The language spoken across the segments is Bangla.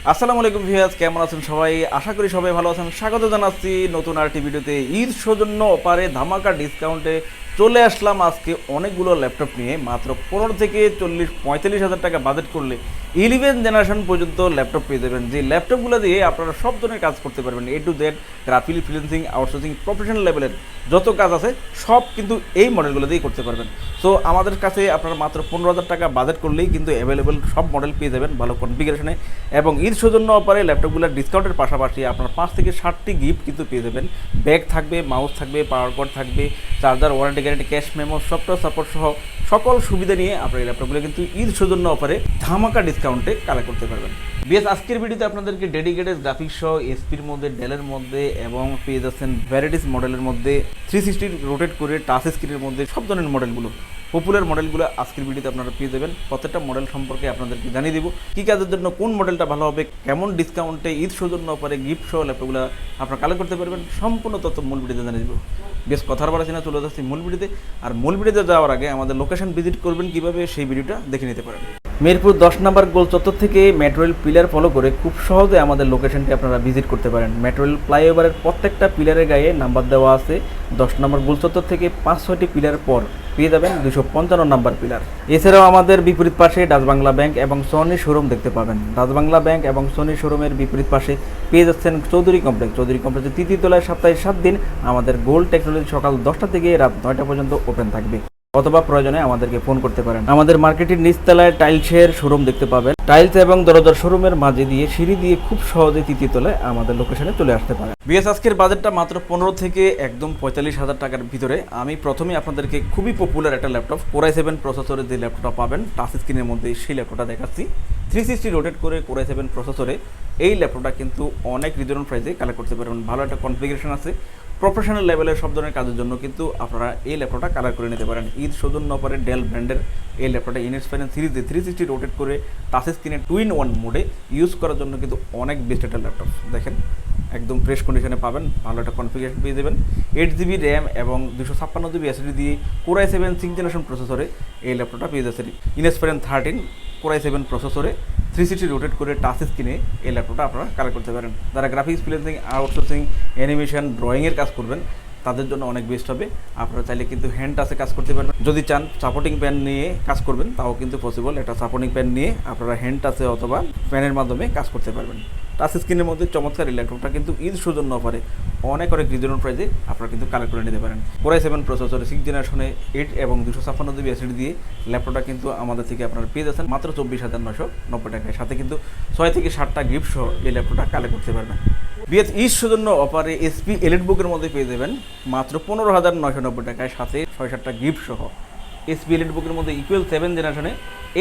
আসসালামু আলাইকুম ভিউয়ার্স, কেমন আছেন সবাই? আশা করি সবাই ভালো আছেন। স্বাগত জানাচ্ছি নতুন আরেকটি ভিডিওতে। ঈদ সৌজন্য অফারে ধামাকা ডিসকাউন্টে চলে আসলাম আজকে অনেকগুলো ল্যাপটপ নিয়ে। মাত্র 15 থেকে 40-45 হাজার টাকা বাজেট করলে 11 জেনারেশন পর্যন্ত ল্যাপটপ পেয়ে যাবেন। যে ল্যাপটপগুলো দিয়ে আপনারা সব ধরনের কাজ করতে পারবেন, A to Z, graphic, freelancing, outsourcing, professional লেভেলের যত কাজ আছে সব কিন্তু এই মডেলগুলো দিয়েই করতে পারবেন। সো আমাদের কাছে আপনারা মাত্র 15,000 টাকা বাজেট করলেই কিন্তু অ্যাভেলেবেল সব মডেল পেয়ে যাবেন ভালো কনফিগারেশনে। এবং ঈদ সৌজন্য অফারে ল্যাপটপগুলোর ডিসকাউন্টের পাশাপাশি আপনার 5 থেকে 7টি গিফট কিন্তু পেয়ে যাবেন। ব্যাগ থাকবে, মাউস থাকবে, পাওয়ার কর্ড থাকবে, charger, warranty guarantee, cash memo, software support সহ সকল সুবিধা নিয়ে আপনার এই ল্যাপটপগুলো কিন্তু ঈদ সৌজন্য অফারে ধামাকা ডিসকাউন্টে কালেক্ট করতে পারবেন। বিএস আজকের ভিডিওতে আপনাদেরকে ডেডিকেটেড গ্রাফিক্স সহ এসপির মধ্যে, ডেলের মধ্যে এবং পেয়ে যাচ্ছেন ভ্যারাইটিস মডেলের মধ্যে 360 রোটেট করে টাচ স্ক্রিনের মধ্যে সব ধরনের মডেলগুলো, পপুলার মডেলগুলো আজকের ভিডিওতে আপনারা পেয়ে যাবেন। প্রত্যেকটা মডেল সম্পর্কে আপনাদেরকে জানিয়ে দিব, কী কাজের জন্য কোন মডেলটা ভালো হবে, কেমন ডিসকাউন্টে ঈদ সৌজন্য অফারে গিফট সহ ল্যাপটপগুলো আপনারা কালেক্ট করতে পারবেন। সম্পূর্ণ তথ্য মূল ভিডিওতে জানিয়ে দিব। বেশ কথার বাড়াচ্ছি না, চলে যাচ্ছি মূল ভিডিওতে। আর মূল ভিডিওতে যাওয়ার আগে আমাদের লোকেশন ভিজিট করবেন কীভাবে, সেই ভিডিওটা দেখে নিতে পারেন। মিরপুর 10 নম্বর গোল চত্বর থেকে মেট্রো রেল পিলার ফলো করে খুব সহজে আমাদের লোকেশনটি আপনারা ভিজিট করতে পারেন। মেট্রো রেল ফ্লাইওভারের প্রত্যেকটা পিলারের গায়ে নাম্বার দেওয়া আছে। 10 নম্বর গোল চত্বর থেকে 5-6টি পিলার পর পেয়ে যাবেন 255 নম্বর পিলার। এছাড়াও আমাদের বিপরীত পাশে ডাচ বাংলা ব্যাংক এবং সনি শোরুম দেখতে পাবেন। ডাচ বাংলা ব্যাংক এবং সনি শোরুমের বিপরীত পাশে পেয়ে যাচ্ছেন চৌধুরী কমপ্লেক্স। চৌধুরী কমপ্লেক্সের তৃতীয় তলায় সপ্তাহে 7 দিন আমাদের গোল্ড টেকনোলজি সকাল 10টা থেকে রাত 9টা পর্যন্ত ওপেন থাকবে, অথবা প্রয়োজনে আমাদেরকে ফোন করতে পারেন। আমাদের মার্কেটের নিচতলায় টাইলসের শোরুম দেখতে পাবেন। টাইলস এবং দরজার শোরুমের মাঝে দিয়ে সিঁড়ি দিয়ে খুব সহজে তৃতীয় তলায় আমাদের লোকেশনে চলে আসতে পারেন। বিএস আজকের বাজেটটা মাত্র 15 থেকে একদম 45,000 টাকার ভিতরে। আমি প্রথমেই আপনাদেরকে খুবই পপুলার একটা ল্যাপটপ, Core i7 প্রসেসরে যে ল্যাপটপটা পাবেন টাচ স্ক্রিনের মধ্যে, সেই ল্যাপটপটা দেখাচ্ছি। 360 রোটেট করে Core i7 প্রসেসরে এই ল্যাপটপটা কিন্তু অনেক রিজনেবল প্রাইসে কালেক্ট করতে পারবেন। ভালো একটা কনফিগারেশন আছে। প্রফেশনাল লেভেলের সব ধরনের কাজের জন্য কিন্তু আপনারা এই ল্যাপটপটা কালার করে নিতে পারেন। ঈদ সৌজন্য অফারে ডেল ব্র্যান্ডের এই ল্যাপটপটা ইনস্পায়ার সিরিজে 360 রোটেট করে টাচ স্ক্রিনে 2-in-1 মোডে ইউজ করার জন্য কিন্তু অনেক বেস্ট একটা ল্যাপটপ। দেখেন একদম ফ্রেশ কন্ডিশনে পাবেন, ভালো একটা কনফিগারেশন পেয়ে যাবেন। 8GB র্যাম এবং 256GB SSD দিয়ে Core i7 6th জেনারেশন প্রসেসরে এই ল্যাপটপটা পেয়ে যাচ্ছে। ইনস্পায়ার 13 Core i7 প্রসেসরে 360 রোটেট করে টাচ স্ক্রিনে এই ল্যাপটপটা আপনারা কালেক্ট করতে পারেন। যারা গ্রাফিক্স, ফ্রিল্যান্সিং, আউটসোর্সিং, অ্যানিমেশন, ড্রয়িংয়ের কাজ করবেন তাদের জন্য অনেক বেস্ট হবে। আপনারা চাইলে কিন্তু হ্যান্ড টাচে কাজ করতে পারবেন। যদি চান সাপোর্টিং প্যান নিয়ে কাজ করবেন তাও কিন্তু পসিবল। একটা সাপোর্টিং প্যান নিয়ে আপনারা হ্যান্ড টাচে অথবা প্যানের মাধ্যমে কাজ করতে পারবেন। টাচ স্ক্রিনের মধ্যে চমৎকার এই ল্যাপটপটা কিন্তু ঈদ সৌজন্য অফারে অনেক রিজনেবল প্রাইসে আপনারা কিন্তু কালেক্ট করে নিতে পারেন। Core i7 প্রসেসরে 6th জেনারেশনে 8 এবং 256GB SSD দিয়ে ল্যাপটপটা কিন্তু আমাদের থেকে আপনারা পেয়ে যাচ্ছেন মাত্র 24,990 টাকায়। সাথে কিন্তু 6 থেকে 7টা গিফট সহ এই ল্যাপটপটা কালেক্ট করতে পারবেন। বিএস ঈদ সৌজন্য অফারে এসপি এলিট বুকের মধ্যে পেয়ে যাবেন মাত্র 15,990 টাকায়, সাথে 6-7টা গিফট সহ। এসপি এলিট বুকের মধ্যে ইকুয়াল 7 জেনারেশনে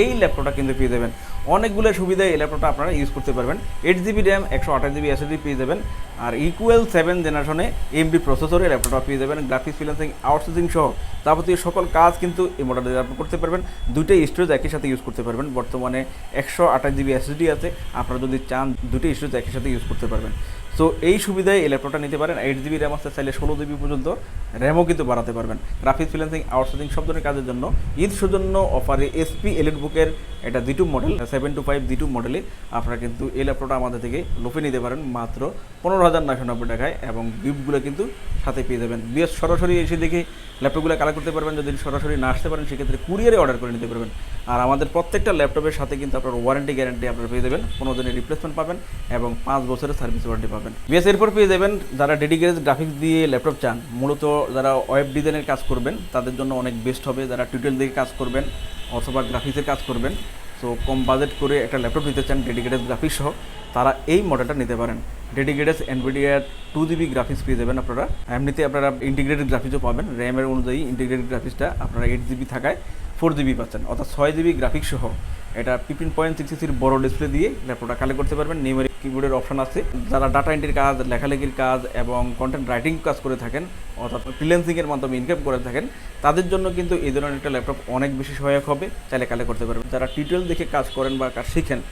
এই ল্যাপটপটা কিন্তু পেয়ে যাবেন। অনেকগুলো সুবিধা এই ল্যাপটপটা আপনারা ইউজ করতে পারবেন। 8GB র্যাম, 128GB SSD পেয়ে যাবেন। আর ইকুয়াল 7 জেনারেশনে AMD প্রসেসরে ল্যাপটপটা পেয়ে যাবেন। গ্রাফিক্স, ফ্রিল্যান্সিং, আউটসোর্সিং সহ যাবতীয় সকল কাজ কিন্তু এই মডেলে আপনি করতে পারবেন। দুইটাই স্টোরেজ একই সাথে ইউজ করতে পারবেন। বর্তমানে 128GB SSD আছে, আপনারা যদি চান দুইটাই স্টোরেজ একই সাথে ইউজ করতে পারবেন। সো এই সুবিধায় এই ল্যাপটপটা নিতে পারেন। 8GB র্যাম আছে, চাইলে 16GB পর্যন্ত র্যামও কিন্তু বাড়াতে পারবেন। গ্রাফিক্স, ফ্রিল্যান্সিং, আউটসোর্সিং সব ধরনের কাজের জন্য ঈদ সৌজন্য অফারে এসপি এলিট বুকের এটা G2 মডেল 725 G2 মডেলে আপনারা কিন্তু এই ল্যাপটপটা আমাদের থেকে লোপে নিতে পারেন মাত্র 15,990 টাকায়, এবং গিফটগুলো কিন্তু সাথে পেয়ে যাবেন। বিএস সরাসরি এসে দেখে ল্যাপটপগুলো কালেক্ট করতে পারবেন। যদি সরাসরি না আসতে পারেন সেক্ষেত্রে কুরিয়ারে অর্ডার করে নিতে পারবেন। আর আমাদের প্রত্যেকটা ল্যাপটপের সাথে কিন্তু আপনার ওয়ারেন্টি গ্যারান্টি আপনারা পেয়ে যাবেন, 15 দিনের রিপ্লেসমেন্ট পাবেন এবং 5 বছরের সার্ভিস ওয়ারেন্টি পাবেন। বিএস এরপর পেয়ে যাবেন যারা ডেডিকেটেড গ্রাফিক্স দিয়ে ল্যাপটপ চান, মূলত যারা ওয়েব ডিজাইনের কাজ করবেন তাদের জন্য অনেক বেস্ট হবে। যারা টিউটোরিয়াল দিয়ে কাজ করবেন অথবা গ্রাফিক্সের কাজ করবেন, সো কম বাজেট করে একটা ল্যাপটপ নিতে চান ডেডিকেটেড গ্রাফিক্স সহ, তারা এই মডেলটা নিতে পারেন। ডেডিকেটেড এনভিডিয়ার 2GB গ্রাফিক্স পেয়ে যাবেন আপনারা। এমনিতে আপনারা ইন্টিগ্রেটেড গ্রাফিক্সও পাবেন। র্যামের অনুযায়ী ইন্টিগ্রেটেড গ্রাফিক্সটা আপনারা 8GB থাকায় 4GB পাচ্ছেন, অর্থাৎ 6GB গ্রাফিক্স সহ। এটা 15.6 বড় ডিসপ্লে দিয়ে ল্যাপটপটা কালেক্ট করতে পারবেন। নিউমেরিক কিবোর্ডের অপশন আছে। যারা ডাটা এন্ট্রির কাজ, লেখালেখির কাজ এবং কন্টেন্ট রাইটিং কাজ করে থাকেন অর্থাৎ ফ্রিল্যান্সিংয়ের মাধ্যমে ইনকাম করে থাকেন, তাদের জন্য কিন্তু এই ধরনের একটা ল্যাপটপ অনেক বেশি সহায়ক হবে, চাইলে কালেক্ট করতে পারবেন। যারা টিউটোরিয়াল দেখে কাজ করেন বা কাজ শিখেন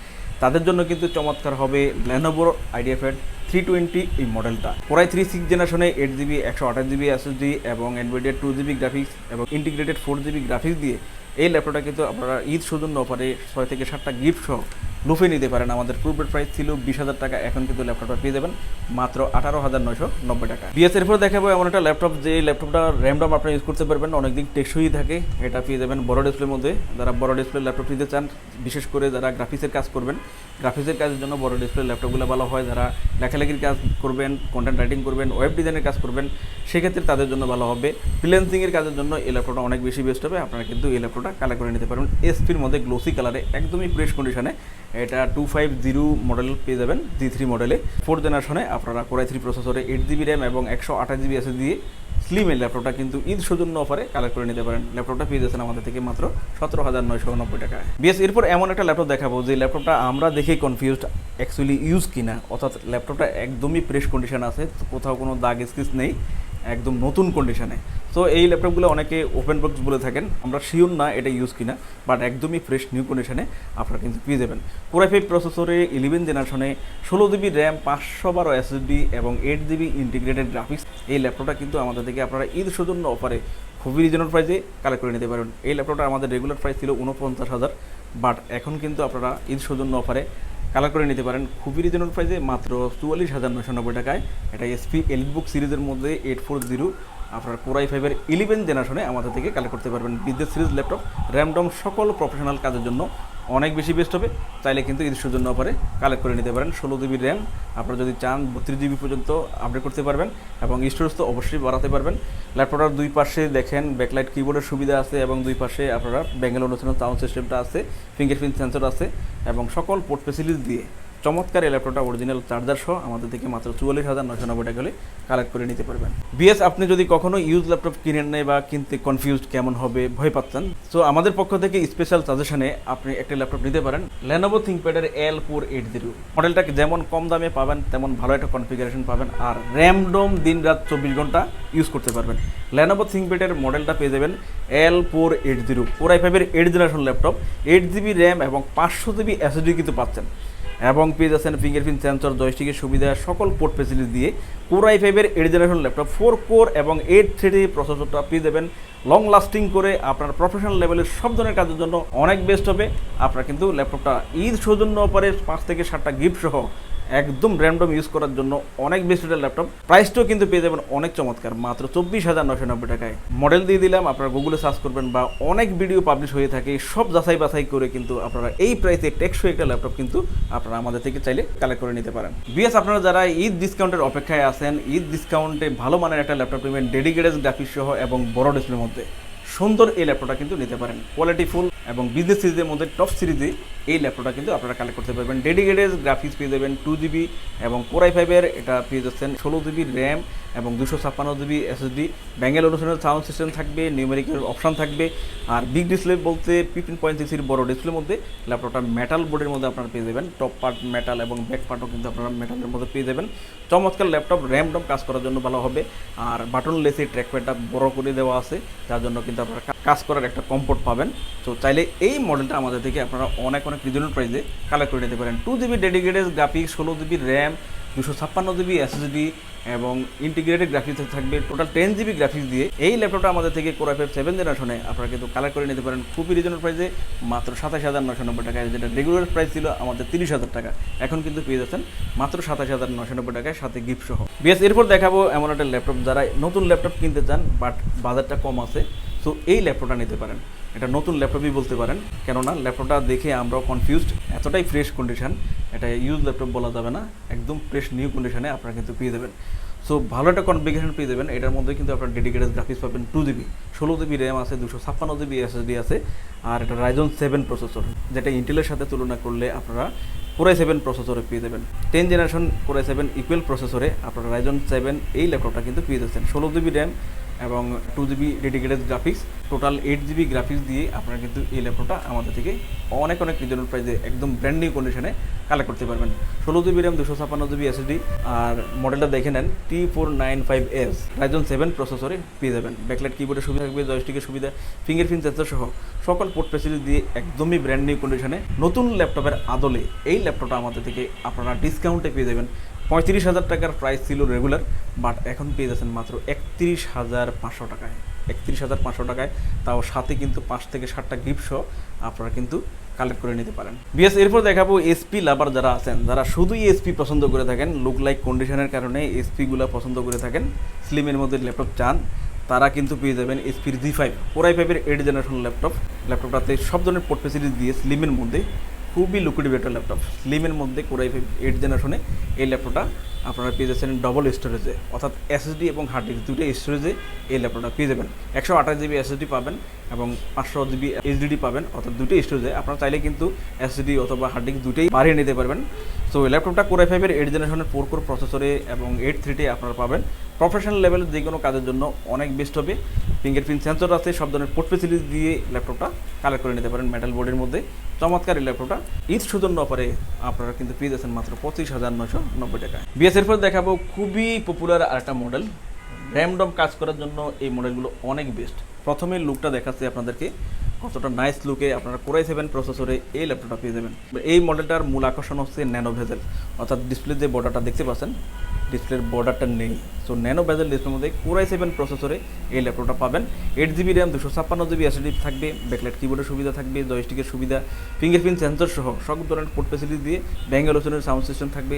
তাদের জন্য কিন্তু চমৎকার হবে Lenovo IdeaPad 320 এই মডেলটা। Core i3 6th জেনারেশনে 8GB 128GB SSD এবং NVIDIA 2GB গ্রাফিক্স এবং ইন্টিগ্রেটেড 4GB গ্রাফিক্স দিয়ে এই ল্যাপটপটা কিন্তু আপনারা ঈদ সৌজন্য অফারে 6 থেকে 7টা গিফট সহ লুফে নিতে পারেন। আমাদের পূর্বের প্রাইস ছিল 20,000 টাকা, এখন কিন্তু ল্যাপটপটা পেয়ে যাবেন মাত্র 18,990 টাকা। বিএস এরপর দেখাবো এমন একটা ল্যাপটপ, যে ল্যাপটপটা র্যামডম আপনি ইউজ করতে পারবেন, অনেকদিন টেকসই থাকে। এটা পেয়ে যাবেন বড় ডিসপ্লের মধ্যে। যারা বড় ডিসপ্লে ল্যাপটপ নিতে চান, বিশেষ করে যারা গ্রাফিক্সের কাজ করবেন, গ্রাফিক্সের কাজের জন্য বড় ডিসপ্লে ল্যাপটপগুলো ভালো হয়। যারা লেখালেখির কাজ করবেন, কন্টেন্ট রাইটিং করবেন, ওয়েব ডিজাইনের কাজ করবেন, সেক্ষেত্রে তাদের জন্য ভালো হবে। ফ্রিল্যান্সিংয়ের কাজের জন্য এই ল্যাপটপটা অনেক বেশি বেস্ট হবে। আপনারা কিন্তু এই ল্যাপটপটা কালেক্ট করে নিতে পারবেন এসপির মধ্যে, গ্লোসি কালারে, একদমই ফ্রেশ কন্ডিশনে। এটা 250 মডেল পেয়ে যাবেন, G3 মডেলে, 4th জেনারেশনে। আপনারা Core i3 প্রসেসরে, 8GB র্যাম এবং 128GB SSD দিয়ে স্লিম এই ল্যাপটপটা কিন্তু ঈদ সৌজন্য অফারে কালেক্ট করে নিতে পারেন। ল্যাপটপটা পেয়ে যাচ্ছেন আমাদের থেকে মাত্র 17,990 টাকায়। বিএস এরপর এমন একটা ল্যাপটপ দেখাবো যে ল্যাপটপটা আমরা দেখেই কনফিউজড অ্যাকচুয়ালি ইউজ কিনা, অর্থাৎ ল্যাপটপটা একদমই ফ্রেশ কন্ডিশন আছে, কোথাও কোনো দাগ স্কেচ নেই, একদম নতুন কন্ডিশনে। তো এই ল্যাপটপগুলো অনেকে ওপেন বক্স বলে থাকেন, আমরা শিওর না এটা ইউজ কিনা, বাট একদমই ফ্রেশ নিউ কন্ডিশনে আপনারা কিন্তু পেয়ে যাবেন। Core i5 প্রসেসরে, 11 জেনারেশনে, 16GB র্যাম, 512 SSD এবং 8GB ইন্টিগ্রেটেড গ্রাফিক্স। এই ল্যাপটপটা কিন্তু আমাদের থেকে আপনারা ঈদ সৌজন্য অফারে খুবই রিজনেবল প্রাইসে কালেক্ট করে নিতে পারেন। এই ল্যাপটপটা আমাদের রেগুলার প্রাইস ছিল 49,000, বাট এখন কিন্তু আপনারা ঈদ সৌজন্য অফারে কালার করে নিতে পারেন খুবই রিজনেবল প্রাইসে মাত্র 44,990 টাকায়। এটা এসপি এলিটবুক সিরিজের মধ্যে 840 আপনার Core i5 11 জেনারেশনে আমাদের থেকে কালেক্ট করতে পারবেন। বিজনেস সিরিজ ল্যাপটপ, র্যামডম সকল প্রফেশনাল কাজের জন্য অনেক বেশি বেস্ট হবে। চাইলে কিন্তু ঈদের জন্য অফারে কালেক্ট করে নিতে পারেন। 16GB র্যাম, আপনারা যদি চান 32GB পর্যন্ত আপডেট করতে পারবেন এবং স্টোরেজ তো অবশ্যই বাড়াতে পারবেন। ল্যাপটপটার দুই পাশে দেখেন ব্যাকলাইট কিবোর্ডের সুবিধা আছে এবং দুই পাশে আপনারা ব্যাঙ্গালোর ন্যাশনাল সাউন্ড সিস্টেমটা আছে, ফিঙ্গারপ্রিন্ট সেন্সর আছে এবং সকল পোর্ট ফেসিলিটি দিয়ে চমৎকার এই ল্যাপটপটা অরিজিনাল চার্জার সহ আমাদের থেকে মাত্র 44,990 টাকা হলে কালেক্ট করে নিতে পারবেন। বিএস আপনি যদি কখনো ইউজ ল্যাপটপ কিনেন নাই বা কিনতে কনফিউজড কেমন হবে ভয় পাচ্ছেন, তো আমাদের পক্ষ থেকে স্পেশাল সাজেশনে আপনি একটা ল্যাপটপ নিতে পারেন। Lenovo ThinkPad L480 মডেলটাকে যেমন কম দামে পাবেন, তেমন ভালো একটা কনফিগারেশন পাবেন আর র্যামডম দিন রাত 24 ঘন্টা ইউজ করতে পারবেন। Lenovo ThinkPad মডেলটা পেয়ে যাবেন L480, Core i5 8th generation laptop, 8GB RAM এবং 500GB SSD কিন্তু পাচ্ছেন এবং পেয়ে যাচ্ছেন ফিঙ্গারপ্রিন্ট সেন্সর, জয়স্টিকের সুবিধা, সকল পোর্ট ফেসিলিটি দিয়ে। Core i5 8th generation laptop, 4 core এবং 8 থ্রেডে প্রসেসরটা পেয়ে যাবেন লং লাস্টিং করে। আপনার প্রফেশনাল লেভেলের সব ধরনের কাজের জন্য অনেক বেস্ট হবে। আপনারা কিন্তু ল্যাপটপটা ঈদ সৌজন্য অফারে 5 থেকে 7টা গিফট সহ একদম র্যান্ডম ইউজ করার জন্য অনেক বেস্ট একটা ল্যাপটপ। প্রাইসটাও কিন্তু পেয়ে যাবেন অনেক চমৎকার, মাত্র 24,990 টাকায়। মডেল দিয়ে দিলাম, আপনারা গুগলে সার্চ করবেন বা অনেক ভিডিও পাবলিশ হয়ে থাকে, সব যাচাই বাছাই করে কিন্তু আপনারা এই প্রাইসে টেকসই একটা ল্যাপটপ কিন্তু আপনারা আমাদের থেকে চাইলে কালেক্ট করে নিতে পারেন। বিএস আপনারা যারা ঈদ ডিসকাউন্টের অপেক্ষায় আছেন, ঈদ ডিসকাউন্টে ভালো মানের একটা ল্যাপটপ নেবেন ডেডিকেটেড গ্রাফিক্স সহ এবং বড় ডিসপ্লের মধ্যে, সুন্দর এই ল্যাপটপটা কিন্তু নিতে পারেন। কোয়ালিটিফুল এবং বিজনেস সিরিজের মধ্যে টপ সিরিজে এই ল্যাপটপটা কিন্তু আপনারা কালেক্ট করতে পারবেন। ডেডিকেটেড গ্রাফিক্স পেয়ে যাবেন 2GB এবং Core i5 এটা পেয়ে যাচ্ছেন 16GB র্যাম এবং 256GB SSD, Bangalore national sound system থাকবে, নিউমেরিক্যাল অপশন থাকবে। আর বিগ ডিসপ্লে বলতে 15.6 বড় ডিসপ্লের মধ্যে ল্যাপটপটা মেটাল বোর্ডের মধ্যে আপনারা পেয়ে যাবেন। টপ পার্ট মেটাল এবং ব্যাক পার্টও কিন্তু আপনারা মেটালের মধ্যে পেয়ে যাবেন। চমৎকার ল্যাপটপ, র্যামডম কাজ করার জন্য ভালো হবে আর বাটন লেসে ট্র্যাকপ্যাডটা বড় করে দেওয়া আছে, যার জন্য কিন্তু আপনারা কাজ করার একটা কমফোর্ট পাবেন। তো চাইলে এই মডেলটা আমাদের থেকে আপনারা অনেক রিজনেবল প্রাইসে কালেক্ট করে নিতে পারেন। 2GB dedicated graphics, 16GB RAM, 256GB SSD এবং ইন্টিগ্রেটেড গ্রাফিক্স থাকবে, টোটাল 10GB গ্রাফিক্স দিয়ে এই ল্যাপটপটা আমাদের থেকে Core i5 7th জেনারেশনে আপনারা কিন্তু কালেক্ট করে নিতে পারেন খুবই রিজনেবল প্রাইসে মাত্র 27,990 টাকায়। যেটা রেগুলার প্রাইস ছিল আমাদের 30,000 টাকা, এখন কিন্তু পেয়ে যাচ্ছেন মাত্র 27,990 টাকায় সাথে গিফট সহ। বিএস এরপর দেখাবো এমন একটা ল্যাপটপ, যারা নতুন ল্যাপটপ কিনতে চান বাট বাজারটা কম আছে, তো এই ল্যাপটপটা নিতে পারেন। এটা নতুন ল্যাপটপই বলতে পারেন, কেননা ল্যাপটপটা দেখে আমরাও কনফিউজড, এতটাই ফ্রেশ কন্ডিশন, এটা ইউজ ল্যাপটপ বলা যাবে না, একদম ফ্রেশ নিউ কন্ডিশনে আপনারা কিন্তু পেয়ে যাবেন। সো ভালো একটা কনফিগারেশন পেয়ে যাবেন। এটার মধ্যে কিন্তু আপনার ডেডিকেটেড গ্রাফিক্স পাবেন, 2GB, 16GB র্যাম আছে, 256GB SSD আছে আর এটা Ryzen 7 প্রসেসর, যেটা ইন্টেলের সাথে তুলনা করলে আপনারা Core i7 প্রসেসরে পেয়ে যাবেন। 10th generation Core i7 equal প্রসেসরে আপনারা Ryzen 7 এই ল্যাপটপটা কিন্তু পেয়ে যাচ্ছেন। 16GB র্যাম এবং 2GB dedicated graphics, total 8GB graphics দিয়ে আপনারা কিন্তু এই ল্যাপটপটা আমাদের থেকে অনেক রিজনেবল প্রাইসে একদম ব্র্যান্ড নিউ কন্ডিশনে কালেক্ট করতে পারবেন। 16GB র্যাম, 256GB SSD আর মডেলটা দেখে নেন T495S Ryzen 7 প্রসেসরে পেয়ে যাবেন। ব্যাকলাইট কিবোর্ডের সুবিধা থাকবে, জয়স্টিকের সুবিধা, ফিঙ্গারপ্রিন্ট সেন্সর সহ সকল পোর্ট ফেসিলিটি দিয়ে একদমই ব্র্যান্ড নিউ কন্ডিশনে নতুন ল্যাপটপের আদলে এই ল্যাপটপটা আমাদের থেকে আপনারা ডিসকাউন্টে পেয়ে যাবেন। 35,000 টাকার প্রাইস ছিল রেগুলার, বাট এখন পেয়ে যাচ্ছেন মাত্র 31,500 টাকায়। 31,500 টাকায়, তাও সাথে কিন্তু 5 থেকে 7টা গিফট সহ আপনারা কিন্তু কালেক্ট করে নিতে পারেন। বিএস এরপর দেখাবো এসপি লাভার যারা আছেন, যারা শুধুই এসপি পছন্দ করে থাকেন, লুক লাইক কন্ডিশনের কারণে এসপিগুলো পছন্দ করে থাকেন, স্লিমের মধ্যে ল্যাপটপ চান, তারা কিন্তু পেয়ে যাবেন এসপির জি5 কোর i5-এর 8th জেনারেশন ল্যাপটপটাতে সব ধরনের পোর্ট ফেসিলিটি দিয়ে স্লিমের মধ্যে খুবই লুক্রেটিভ একটা ল্যাপটপ। স্লিমের মধ্যে কোর i5 8th জেনারেশনে এই ল্যাপটপটা আপনারা পেয়ে যাচ্ছেন ডবল স্টোরেজে, অর্থাৎ এসএসডি এবং হার্ড ডিস্ক দুটোই স্টোরেজে এই ল্যাপটপটা পেয়ে যাবেন। 128 জিবি এসএসডি পাবেন এবং 500 জিবি এইচডিডি পাবেন, অর্থাৎ দুটোই স্টোরেজে। আপনারা চাইলে কিন্তু এসএসডি অথবা হার্ড ডিস্ক দুটোই বাড়িয়ে নিতে পারবেন। সো এই ল্যাপটপটা কোর i5-এর 8th জেনারেশনের 4 কোর প্রসেসরে এবং 8 থ্রিতে আপনারা পাবেন। প্রফেশনাল লেভেলের যে কোনো কাজের জন্য অনেক বেস্ট হবে। ফিঙ্গারপ্রিন্ট সেন্সর আছে, সব ধরনের পোর্ট ফেসিলিটি দিয়ে ল্যাপটপটা কালেক্ট করে নিতে পারেন মেটাল বোর্ডের মধ্যে। চমৎকার এই ল্যাপটপটা ঈদ সৌজন্য অফারে আপনারা কিন্তু পেয়ে যাচ্ছেন মাত্র 25,990 টাকায়। বিএসের পর দেখাবো খুবই পপুলার আরেকটা মডেল, র্যামডম কাজ করার জন্য এই মডেলগুলো অনেক বেস্ট। প্রথমে লুকটা দেখাচ্ছি আপনাদেরকে, কতটা নাইস লুকে আপনারা কোর i7 প্রসেসরে এই ল্যাপটপটা পেয়ে যাবেন। এই মডেলটার মূল আকর্ষণ হচ্ছে ন্যানো ভেজেল, অর্থাৎ ডিসপ্লের যে বর্ডারটা দেখতে পাচ্ছেন, ডিসপ্লের বর্ডারটা নেই। সো ন্যানো ভেজেল ডিসপ্লের মধ্যে কোর i7 প্রসেসরে এই ল্যাপটপটা পাবেন। 8 জিবি র্যাম, 256 জিবি এসএসডি থাকবে, ব্যাকলাইট কিবোর্ডের সুবিধা থাকবে, জয়স্টিকের সুবিধা, ফিঙ্গারপ্রিন্ট সেন্সর সহ সব ধরনের পোর্ট ফেসিলিটি দিয়ে ব্যাঙ্গালোসনের সাউন্ড সিস্টেম থাকবে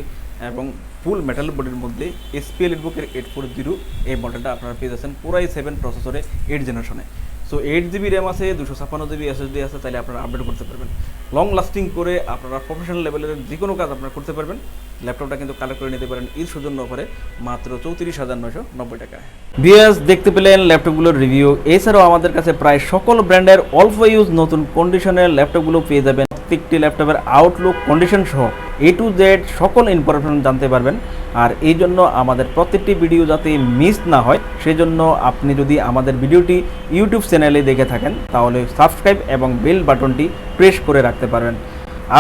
এবং ফুল মেটাল বোর্ডের মধ্যে এসপি এলিটবুকের 840 এই মডেলটা আপনারা পেয়ে যাচ্ছেন কোর i7 প্রসেসরে 8th জেনারেশনে। সো 8 জিবি র্যাম আছে, 256 জিবি এসএসডি আছে, তাহলে আপনারা আপডেট করতে পারবেন। লং লাস্টিং করে আপনারা প্রফেশনাল লেভেলের যে কোনো কাজ আপনারা করতে পারবেন। ল্যাপটপটা কিন্তু কালেক্ট করে নিতে পারেন ঈদ সৌজন্য অফারে মাত্র 34,990 টাকায়। বিএস দেখতে পেলেন ল্যাপটপগুলোর রিভিউ। এছাড়াও আমাদের কাছে প্রায় সকল ব্র্যান্ডের অল্প ইউজ নতুন কন্ডিশনের ল্যাপটপগুলো পেয়ে যাবেন। প্রত্যেকটি ল্যাপটপের আউটলুক, কন্ডিশন সহ A to Z সকল ইনফরমেশন জানতে পারবেন। আর এই জন্য আমাদের প্রত্যেকটি ভিডিও যাতে মিস না হয়, সেজন্য আপনি যদি আমাদের ভিডিওটি ইউটিউব চ্যানেলে দেখে থাকেন তাহলে সাবস্ক্রাইব এবং বেল বাটনটি প্রেস করে রাখতে পারবেন।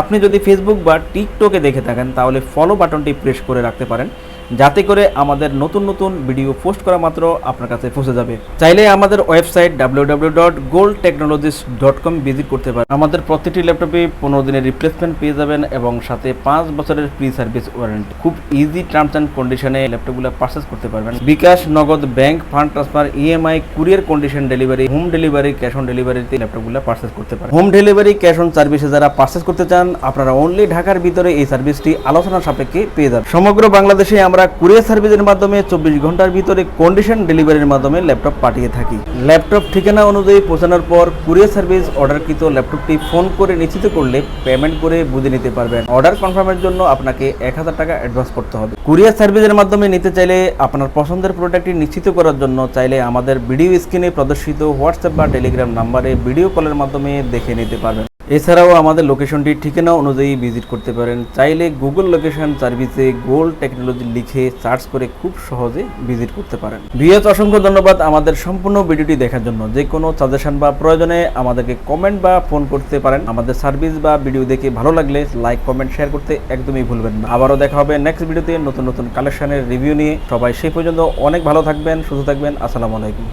আপনি যদি ফেসবুক বা টিকটকে দেখে থাকেন তাহলে ফলো বাটনটি প্রেস করে রাখতে পারেন, যাতে করে আমাদের নতুন নতুন ভিডিও পোস্ট করা মাত্র আপনার কাছে পৌঁছে যাবে। চাইলে আমাদের ওয়েবসাইট www.goldtechnologies.com ভিজিট করতে পারেন। আমাদের প্রতিটি ল্যাপটপে 15 দিনের রিপ্লেসমেন্ট পেয়ে যাবেন এবং সাথে 5 বছরের ফ্রি সার্ভিস ওয়ারেন্টি। খুব ইজি টার্মস অ্যান্ড কন্ডিশনে ল্যাপটপগুলো পারচেস করতে পারবেন। বিকাশ, নগদ, bank, fund transfer, EMI, courier condition delivery, home delivery, cash on ডেলিভারিতে ল্যাপটপগুলো পারচেস করতে পারেন। হোম ডেলিভারি, ক্যাশ অন সার্ভিসে যারা পারচেস করতে চান আপনারা অনলি ঢাকার ভিতরে এই সার্ভিসটি আলোচনা সাপেক্ষে পেয়ে যাবেন। সমগ্র বাংলাদেশে আমরা কুরিয়ার সার্ভিসের মাধ্যমে 24 ঘন্টার ভিতরে কন্ডিশন ডেলিভারির মাধ্যমে ল্যাপটপ পাঠিয়ে থাকি। ল্যাপটপ ঠিকানা অনুযায়ী পৌঁছানোর পর কুরিয়ার সার্ভিস অর্ডারকৃত ল্যাপটপটি ফোন করে নিশ্চিত করলে পেমেন্ট করে বুঝে নিতে পারবেন। অর্ডার কনফার্মের জন্য আপনাকে 1000 টাকা অ্যাডভান্স করতে হবে। কুরিয়ার সার্ভিসের মাধ্যমে নিতে চাইলে আপনার পছন্দের প্রোডাক্টটি নিশ্চিত করার জন্য চাইলে আমাদের ভিডিও স্ক্রিনে প্রদর্শিত হোয়াটসঅ্যাপ বা টেলিগ্রাম নাম্বারে ভিডিও কলের মাধ্যমে দেখে নিতে পারবেন। এছাড়াও আমাদের লোকেশনটি ঠিকানা অনুযায়ী ভিজিট করতে পারেন। চাইলে গুগল লোকেশন সার্ভিসে গোল্ড টেকনোলজি লিখে সার্চ করে খুব সহজে ভিজিট করতে পারেন। ভিউয়ার্স, অসংখ্য ধন্যবাদ আমাদের সম্পূর্ণ ভিডিওটি দেখার জন্য। যে কোনো সাজেশন বা প্রয়োজনে আমাদেরকে কমেন্ট বা ফোন করতে পারেন। আমাদের সার্ভিস বা ভিডিও দেখে ভালো লাগলে লাইক, কমেন্ট, শেয়ার করতে একদমই ভুলবেন না। আবারও দেখা হবে নেক্সট ভিডিওতে নতুন নতুন কালেকশনের রিভিউ নিয়ে। সবাই সেই পর্যন্ত অনেক ভালো থাকবেন, সুস্থ থাকবেন। আসসালামু আলাইকুম।